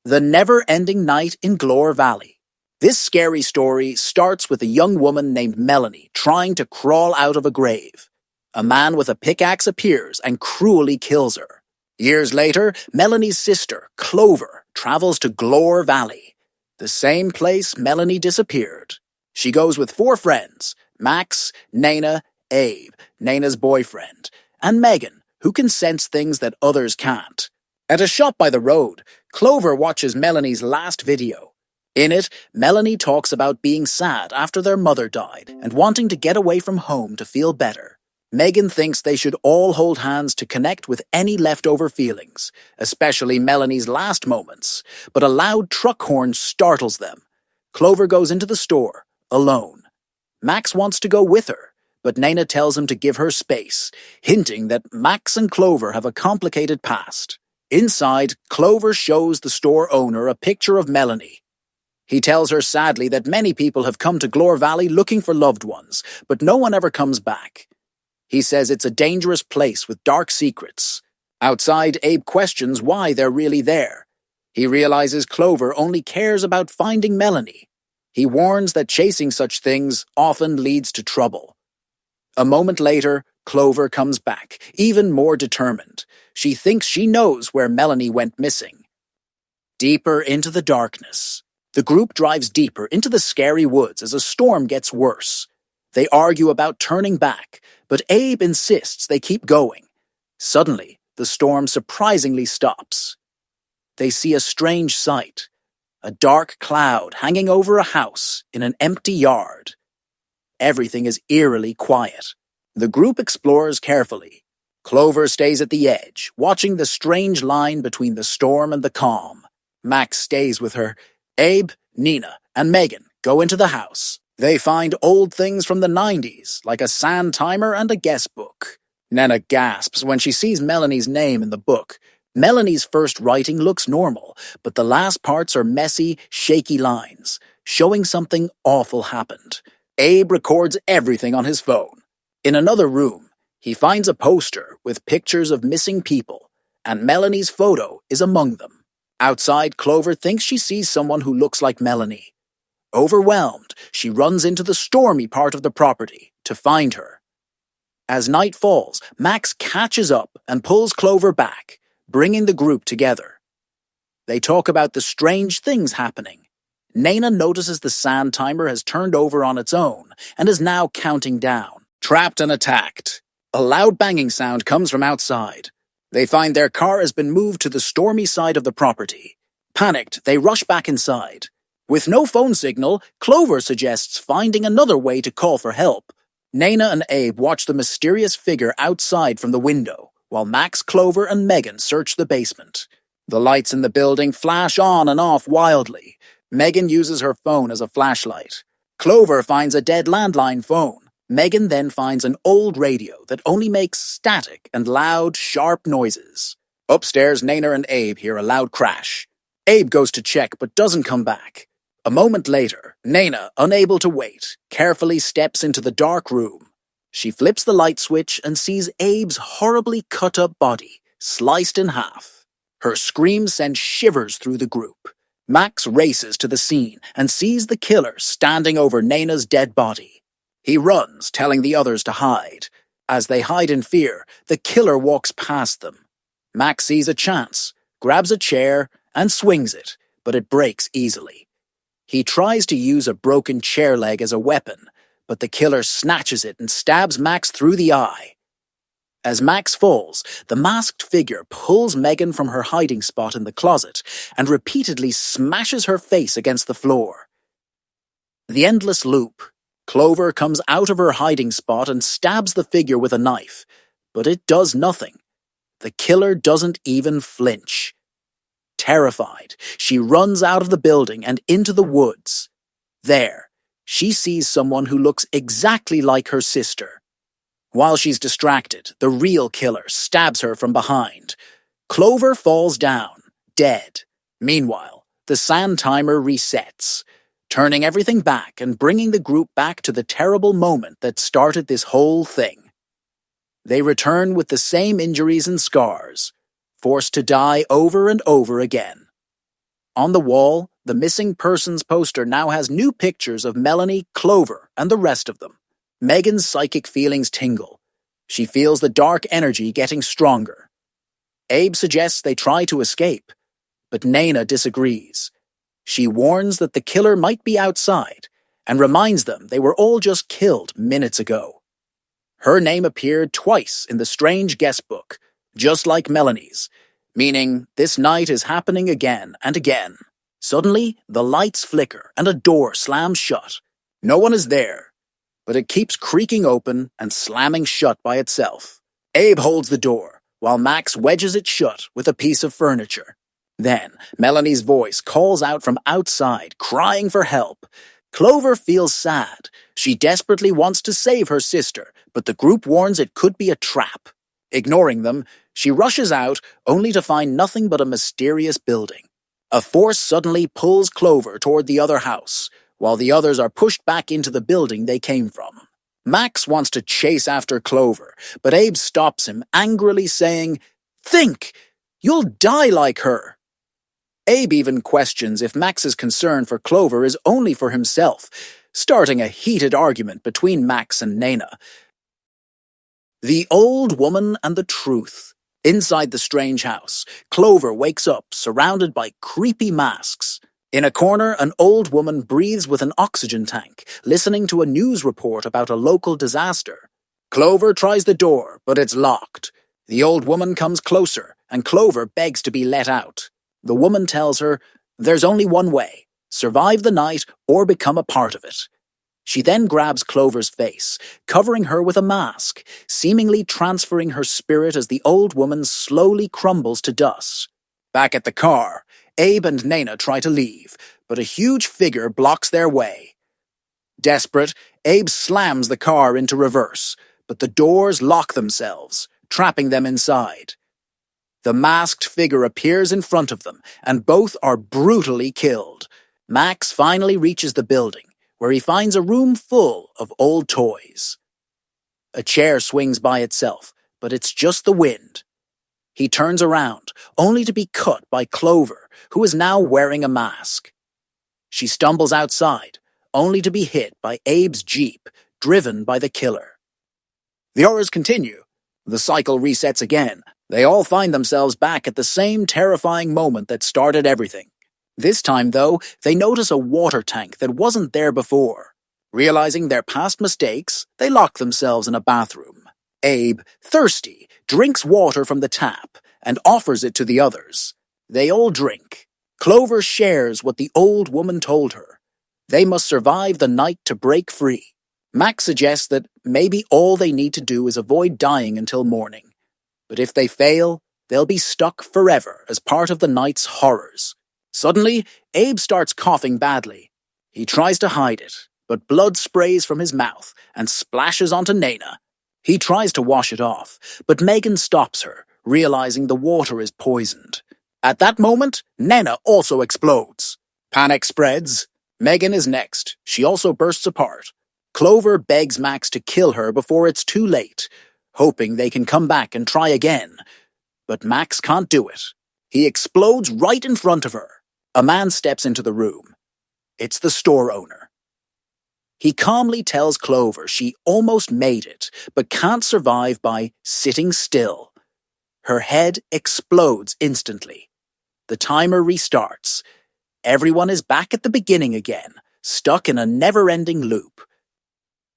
The Never-Ending Night in Glore Valley. This scary story starts with a young woman named Melanie trying to crawl out of a grave. A man with a pickaxe appears and cruelly kills her. Years later, Melanie's sister, Clover, travels to Glore Valley, the same place Melanie disappeared. She goes with 4 friends: Max, Nana, Abe, Nana's boyfriend, and Megan, who can sense things that others can't. At a shop by the road, Clover watches Melanie's last video. In it, Melanie talks about being sad after their mother died and wanting to get away from home to feel better. Megan thinks they should all hold hands to connect with any leftover feelings, especially Melanie's last moments, but a loud truck horn startles them. Clover goes into the store, alone. Max wants to go with her, but Nana tells him to give her space, hinting that Max and Clover have a complicated past. Inside, Clover shows the store owner a picture of Melanie. He tells her sadly that many people have come to Glore Valley looking for loved ones, but no one ever comes back. He says it's a dangerous place with dark secrets. Outside, Abe questions why they're really there. He realizes Clover only cares about finding Melanie. He warns that chasing such things often leads to trouble. A moment later, Clover comes back, even more determined. She thinks she knows where Melanie went missing. Deeper into the darkness. The group drives deeper into the scary woods as a storm gets worse. They argue about turning back, but Abe insists they keep going. Suddenly, the storm surprisingly stops. They see a strange sight. A dark cloud hanging over a house in an empty yard. Everything is eerily quiet. The group explores carefully. Clover stays at the edge, watching the strange line between the storm and the calm. Max stays with her. Abe, Nina, and Megan go into the house. They find old things from the 90s, like a sand timer and a guest book. Nana gasps when she sees Melanie's name in the book. Melanie's first writing looks normal, but the last parts are messy, shaky lines, showing something awful happened. Abe records everything on his phone. In another room, he finds a poster with pictures of missing people, and Melanie's photo is among them. Outside, Clover thinks she sees someone who looks like Melanie. Overwhelmed, she runs into the stormy part of the property to find her. As night falls, Max catches up and pulls Clover back, bringing the group together. They talk about the strange things happening. Nana notices the sand timer has turned over on its own and is now counting down. Trapped and attacked. A loud banging sound comes from outside. They find their car has been moved to the stormy side of the property. Panicked, they rush back inside. With no phone signal, Clover suggests finding another way to call for help. Nana and Abe watch the mysterious figure outside from the window, while Max, Clover, and Megan search the basement. The lights in the building flash on and off wildly. Megan uses her phone as a flashlight. Clover finds a dead landline phone. Megan then finds an old radio that only makes static and loud, sharp noises. Upstairs, Nana and Abe hear a loud crash. Abe goes to check but doesn't come back. A moment later, Nana, unable to wait, carefully steps into the dark room. She flips the light switch and sees Abe's horribly cut-up body, sliced in half. Her scream sends shivers through the group. Max races to the scene and sees the killer standing over Nana's dead body. He runs, telling the others to hide. As they hide in fear, the killer walks past them. Max sees a chance, grabs a chair, and swings it, but it breaks easily. He tries to use a broken chair leg as a weapon, but the killer snatches it and stabs Max through the eye. As Max falls, the masked figure pulls Megan from her hiding spot in the closet and repeatedly smashes her face against the floor. The endless loop. Clover comes out of her hiding spot and stabs the figure with a knife, but it does nothing. The killer doesn't even flinch. Terrified, she runs out of the building and into the woods. There, she sees someone who looks exactly like her sister. While she's distracted, the real killer stabs her from behind. Clover falls down, dead. Meanwhile, the sand timer resets, turning everything back and bringing the group back to the terrible moment that started this whole thing. They return with the same injuries and scars, forced to die over and over again. On the wall, the missing persons poster now has new pictures of Melanie, Clover, and the rest of them. Megan's psychic feelings tingle. She feels the dark energy getting stronger. Abe suggests they try to escape, but Naina disagrees. She warns that the killer might be outside and reminds them they were all just killed minutes ago. Her name appeared twice in the strange guest book, just like Melanie's, meaning this night is happening again and again. Suddenly, the lights flicker and a door slams shut. No one is there, but it keeps creaking open and slamming shut by itself. Abe holds the door, while Max wedges it shut with a piece of furniture. Then, Melanie's voice calls out from outside, crying for help. Clover feels sad. She desperately wants to save her sister, but the group warns it could be a trap. Ignoring them, she rushes out, only to find nothing but a mysterious building. A force suddenly pulls Clover toward the other house, while the others are pushed back into the building they came from. Max wants to chase after Clover, but Abe stops him, angrily saying, "Think! You'll die like her!" Abe even questions if Max's concern for Clover is only for himself, starting a heated argument between Max and Naina. The old woman and the truth. Inside the strange house, Clover wakes up surrounded by creepy masks. In a corner, an old woman breathes with an oxygen tank, listening to a news report about a local disaster. Clover tries the door, but it's locked. The old woman comes closer, and Clover begs to be let out. The woman tells her, there's only one way: survive the night or become a part of it. She then grabs Clover's face, covering her with a mask, seemingly transferring her spirit as the old woman slowly crumbles to dust. Back at the car, Abe and Naina try to leave, but a huge figure blocks their way. Desperate, Abe slams the car into reverse, but the doors lock themselves, trapping them inside. The masked figure appears in front of them, and both are brutally killed. Max finally reaches the building, where he finds a room full of old toys. A chair swings by itself, but it's just the wind. He turns around, only to be cut by Clover, who is now wearing a mask. She stumbles outside, only to be hit by Abe's Jeep, driven by the killer. The horrors continue. The cycle resets again. They all find themselves back at the same terrifying moment that started everything. This time, though, they notice a water tank that wasn't there before. Realizing their past mistakes, they lock themselves in a bathroom. Abe, thirsty, drinks water from the tap and offers it to the others. They all drink. Clover shares what the old woman told her. They must survive the night to break free. Max suggests that maybe all they need to do is avoid dying until morning. But if they fail, they'll be stuck forever as part of the night's horrors. Suddenly, Abe starts coughing badly. He tries to hide it, but blood sprays from his mouth and splashes onto Naina. He tries to wash it off, but Megan stops her, realizing the water is poisoned. At that moment, Naina also explodes. Panic spreads. Megan is next. She also bursts apart. Clover begs Max to kill her before it's too late, hoping they can come back and try again. But Max can't do it. He explodes right in front of her. A man steps into the room. It's the store owner. He calmly tells Clover she almost made it, but can't survive by sitting still. Her head explodes instantly. The timer restarts. Everyone is back at the beginning again, stuck in a never-ending loop.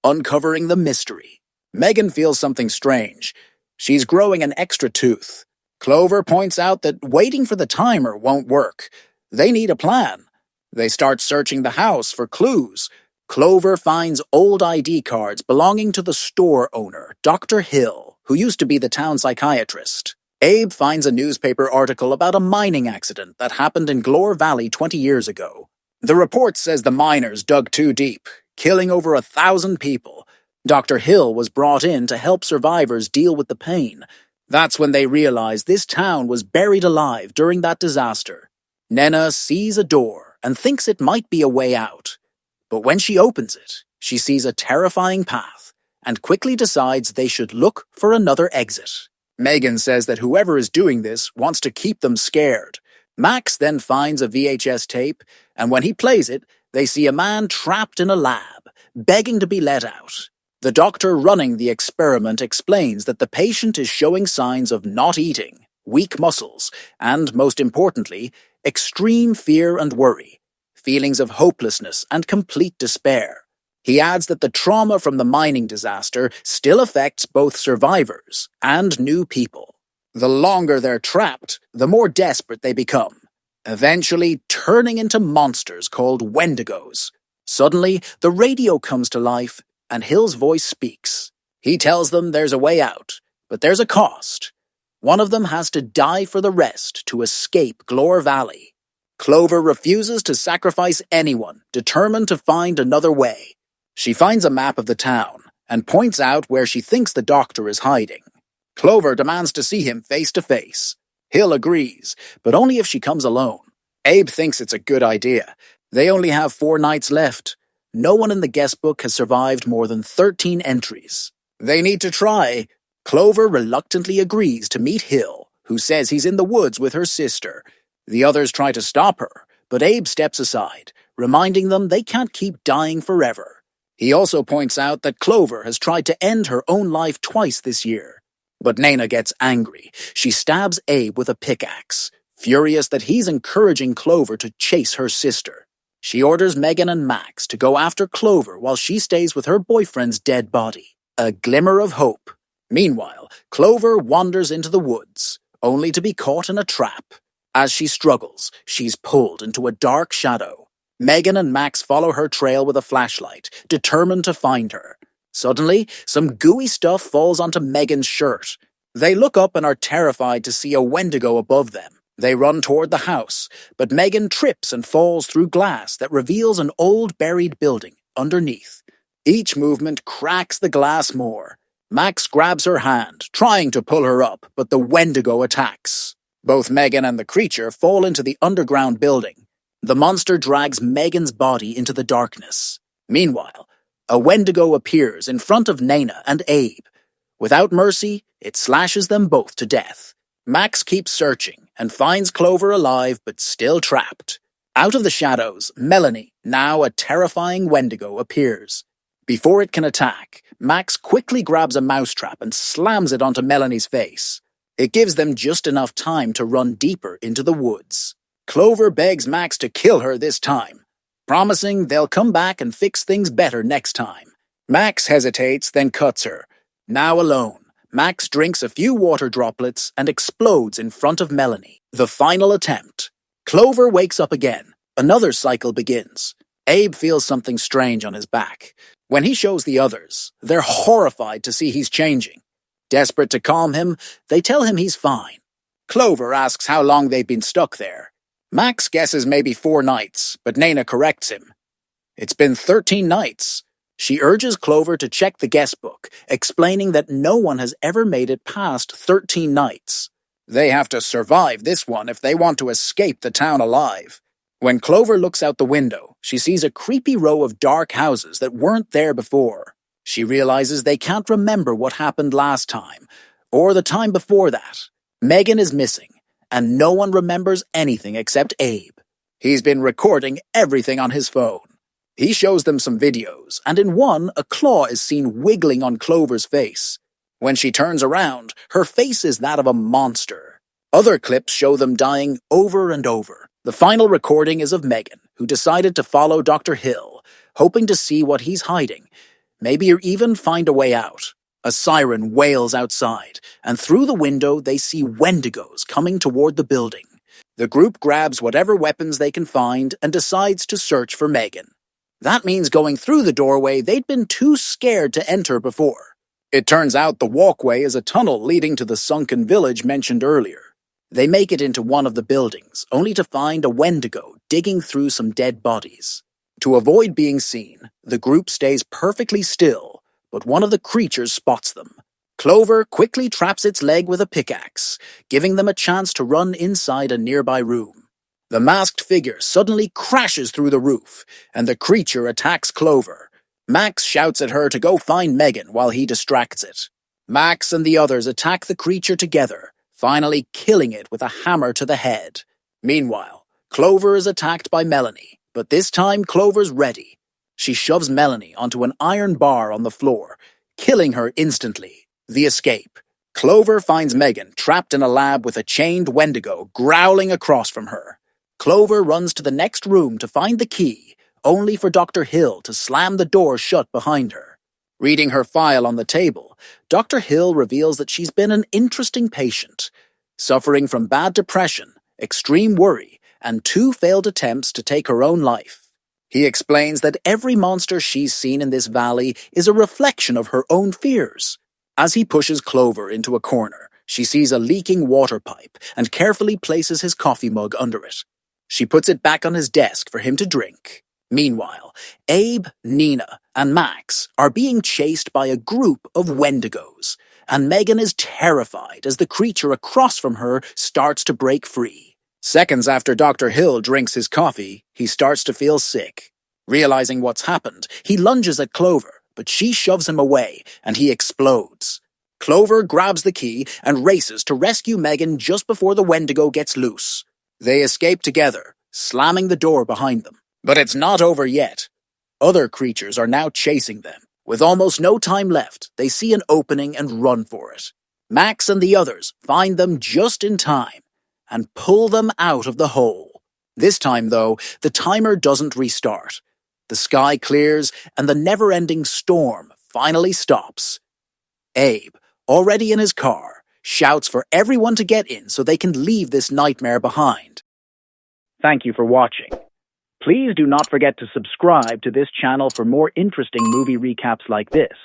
Uncovering the mystery. Megan feels something strange. She's growing an extra tooth. Clover points out that waiting for the timer won't work. They need a plan. They start searching the house for clues. Clover finds old ID cards belonging to the store owner, Dr. Hill, who used to be the town psychiatrist. Abe finds a newspaper article about a mining accident that happened in Glore Valley 20 years ago. The report says the miners dug too deep, killing over 1,000 people. Dr. Hill was brought in to help survivors deal with the pain. That's when they realize this town was buried alive during that disaster. Naina sees a door and thinks it might be a way out. But when she opens it, she sees a terrifying path and quickly decides they should look for another exit. Megan says that whoever is doing this wants to keep them scared. Max then finds a VHS tape, and when he plays it, they see a man trapped in a lab, begging to be let out. The doctor running the experiment explains that the patient is showing signs of not eating, weak muscles, and, most importantly, extreme fear and worry, feelings of hopelessness and complete despair. He adds that the trauma from the mining disaster still affects both survivors and new people. The longer they're trapped, the more desperate they become, eventually turning into monsters called Wendigos. Suddenly, the radio comes to life, and Hill's voice speaks. He tells them there's a way out, but there's a cost. One of them has to die for the rest to escape Glore Valley. Clover refuses to sacrifice anyone, determined to find another way. She finds a map of the town and points out where she thinks the doctor is hiding. Clover demands to see him face to face. Hill agrees, but only if she comes alone. Abe thinks it's a good idea. They only have 4 nights left. No one in the guest book has survived more than 13 entries. They need to try. Clover reluctantly agrees to meet Hill, who says he's in the woods with her sister. The others try to stop her, but Abe steps aside, reminding them they can't keep dying forever. He also points out that Clover has tried to end her own life twice this year. But Nana gets angry. She stabs Abe with a pickaxe, furious that he's encouraging Clover to chase her sister. She orders Megan and Max to go after Clover while she stays with her boyfriend's dead body. A glimmer of hope. Meanwhile, Clover wanders into the woods, only to be caught in a trap. As she struggles, she's pulled into a dark shadow. Megan and Max follow her trail with a flashlight, determined to find her. Suddenly, some gooey stuff falls onto Megan's shirt. They look up and are terrified to see a Wendigo above them. They run toward the house, but Megan trips and falls through glass that reveals an old buried building underneath. Each movement cracks the glass more. Max grabs her hand, trying to pull her up, but the Wendigo attacks. Both Megan and the creature fall into the underground building. The monster drags Megan's body into the darkness. Meanwhile, a Wendigo appears in front of Nana and Abe. Without mercy, it slashes them both to death. Max keeps searching and finds Clover alive but still trapped. Out of the shadows, Melanie, now a terrifying Wendigo, appears. Before it can attack, Max quickly grabs a mousetrap and slams it onto Melanie's face. It gives them just enough time to run deeper into the woods. Clover begs Max to kill her this time, promising they'll come back and fix things better next time. Max hesitates, then cuts her. Now alone, Max drinks a few water droplets and explodes in front of Melanie. The final attempt. Clover wakes up again. Another cycle begins. Abe feels something strange on his back. When he shows the others, they're horrified to see he's changing. Desperate to calm him, they tell him he's fine. Clover asks how long they've been stuck there. Max guesses maybe 4 nights, but Nana corrects him. It's been 13 nights. She urges Clover to check the guest book, explaining that no one has ever made it past 13 nights. They have to survive this one if they want to escape the town alive. When Clover looks out the window, she sees a creepy row of dark houses that weren't there before. She realizes they can't remember what happened last time, or the time before that. Megan is missing, and no one remembers anything except Abe. He's been recording everything on his phone. He shows them some videos, and in one, a claw is seen wiggling on Clover's face. When she turns around, her face is that of a monster. Other clips show them dying over and over. The final recording is of Megan, who decided to follow Dr. Hill, hoping to see what he's hiding, maybe even find a way out. A siren wails outside, and through the window they see Wendigos coming toward the building. The group grabs whatever weapons they can find and decides to search for Megan. That means going through the doorway they'd been too scared to enter before. It turns out the walkway is a tunnel leading to the sunken village mentioned earlier. They make it into one of the buildings, only to find a Wendigo digging through some dead bodies. To avoid being seen, the group stays perfectly still, but one of the creatures spots them. Clover quickly traps its leg with a pickaxe, giving them a chance to run inside a nearby room. The masked figure suddenly crashes through the roof, and the creature attacks Clover. Max shouts at her to go find Megan while he distracts it. Max and the others attack the creature together, finally killing it with a hammer to the head. Meanwhile, Clover is attacked by Melanie, but this time Clover's ready. She shoves Melanie onto an iron bar on the floor, killing her instantly. The escape. Clover finds Megan trapped in a lab with a chained Wendigo growling across from her. Clover runs to the next room to find the key, only for Dr. Hill to slam the door shut behind her. Reading her file on the table, Dr. Hill reveals that she's been an interesting patient, suffering from bad depression, extreme worry, and 2 failed attempts to take her own life. He explains that every monster she's seen in this valley is a reflection of her own fears. As he pushes Clover into a corner, she sees a leaking water pipe and carefully places his coffee mug under it. She puts it back on his desk for him to drink. Meanwhile, Abe, Nina, and Max are being chased by a group of Wendigos, and Megan is terrified as the creature across from her starts to break free. Seconds after Dr. Hill drinks his coffee, he starts to feel sick. Realizing what's happened, he lunges at Clover, but she shoves him away, and he explodes. Clover grabs the key and races to rescue Megan just before the Wendigo gets loose. They escape together, slamming the door behind them. But it's not over yet. Other creatures are now chasing them. With almost no time left, they see an opening and run for it. Max and the others find them just in time and pull them out of the hole. This time, though, the timer doesn't restart. The sky clears and the never-ending storm finally stops. Abe, already in his car, shouts for everyone to get in so they can leave this nightmare behind. Thank you for watching. Please do not forget to subscribe to this channel for more interesting movie recaps like this.